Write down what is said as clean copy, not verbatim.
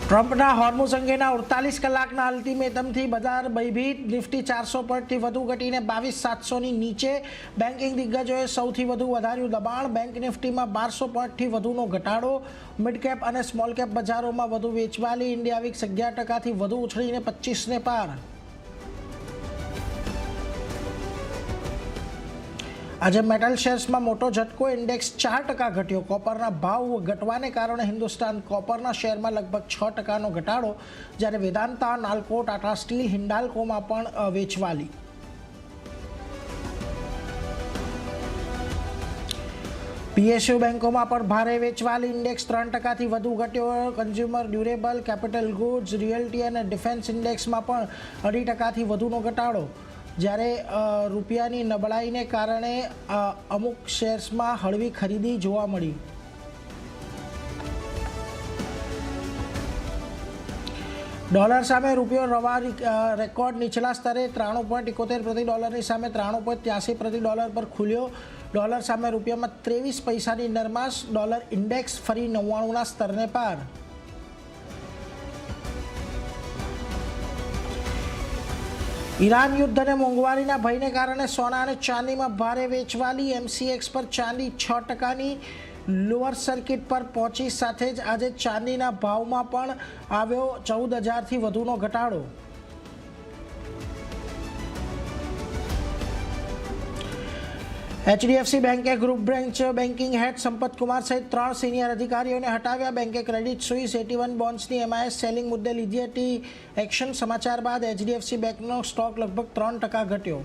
ટ્રમ્પના હોર્મુઝ અંગેના 48 કલાકના અલ્ટિમેટમથી બજાર ભયભીત. નિફ્ટી 400 પોઈન્ટથી વધુ ઘટીને 22,700ની નીચે. બેન્કિંગ દિગ્ગજોએ સૌથી વધુ વધાર્યું દબાણ. બેંક નિફ્ટીમાં 1200 પોઈન્ટથી વધુનો ઘટાડો. મિડ કેપ અને સ્મોલ કેપ બજારોમાં વધુ વેચવાલી. ઇન્ડિયા વિક્સ 11%થી વધુ ઉછળીને 25ને પાર. આજે મેટલ શેર્સમાં મોટો ઝટકો. ઇન્ડેક્સ 4% ઘટ્યો. કોપરના ભાવ ઘટવાને કારણે હિન્દુસ્તાન કોપરના શેરમાં લગભગ 6%નો ઘટાડો, જ્યારે વેદાંતા, નાલ્કો, ટાટા સ્ટીલ, હિન્ડાલ્કોમાં પણ વેચવાલી. પીએસયુ બેંકોમાં પણ ભારે વેચવાલી. ઇન્ડેક્સ 3%થી વધુ ઘટ્યો. Consumer durable, capital goods, realty અને ડિફેન્સ ઇન્ડેક્સમાં પણ 2.5%થી વધુનો ઘટાડો, જ્યારે રૂપિયાની નબળાઈને કારણે અમુક શેર્સમાં હળવી ખરીદી જોવા મળી. ડોલર સામે રૂપિયો રવા રેકોર્ડ નીચલા સ્તરે 93.71 પ્રતિ ડોલરની સામે 93.83 પ્રતિ ડોલર પર ખુલ્યો. ડોલર સામે રૂપિયામાં 23 પૈસાની નરમાશ. ડોલર ઇન્ડેક્સ ફરી 99ના સ્તરને પાર. ઈરાન યુદ્ધ અને મોંઘવારીના ભયને કારણે સોના અને ચાંદીમાં ભારે વેચવાલી. એમસીએક્સ પર ચાંદી 6%ની લોઅર સર્કિટ પર પહોંચી. સાથે જ આજે ચાંદીના ભાવમાં પણ આવ્યો 14,000થી વધુનો ઘટાડો. એચડીએફસી બેંકે ગ્રુપ બ્રાન્ચ બેન્કિંગ હેડ સંપત કુમાર સહિત 3 સિનિયર અધિકારીઓને હટાવ્યા. બેંકે ક્રેડિટ સ્વિસ 81 બોન્ડ્સની એમઆઈએસ સેલિંગ મુદ્દે લીધી હતી એક્શન. સમાચાર બાદ એચડીએફસી બેંકનો સ્ટોક લગભગ 3% ઘટ્યો.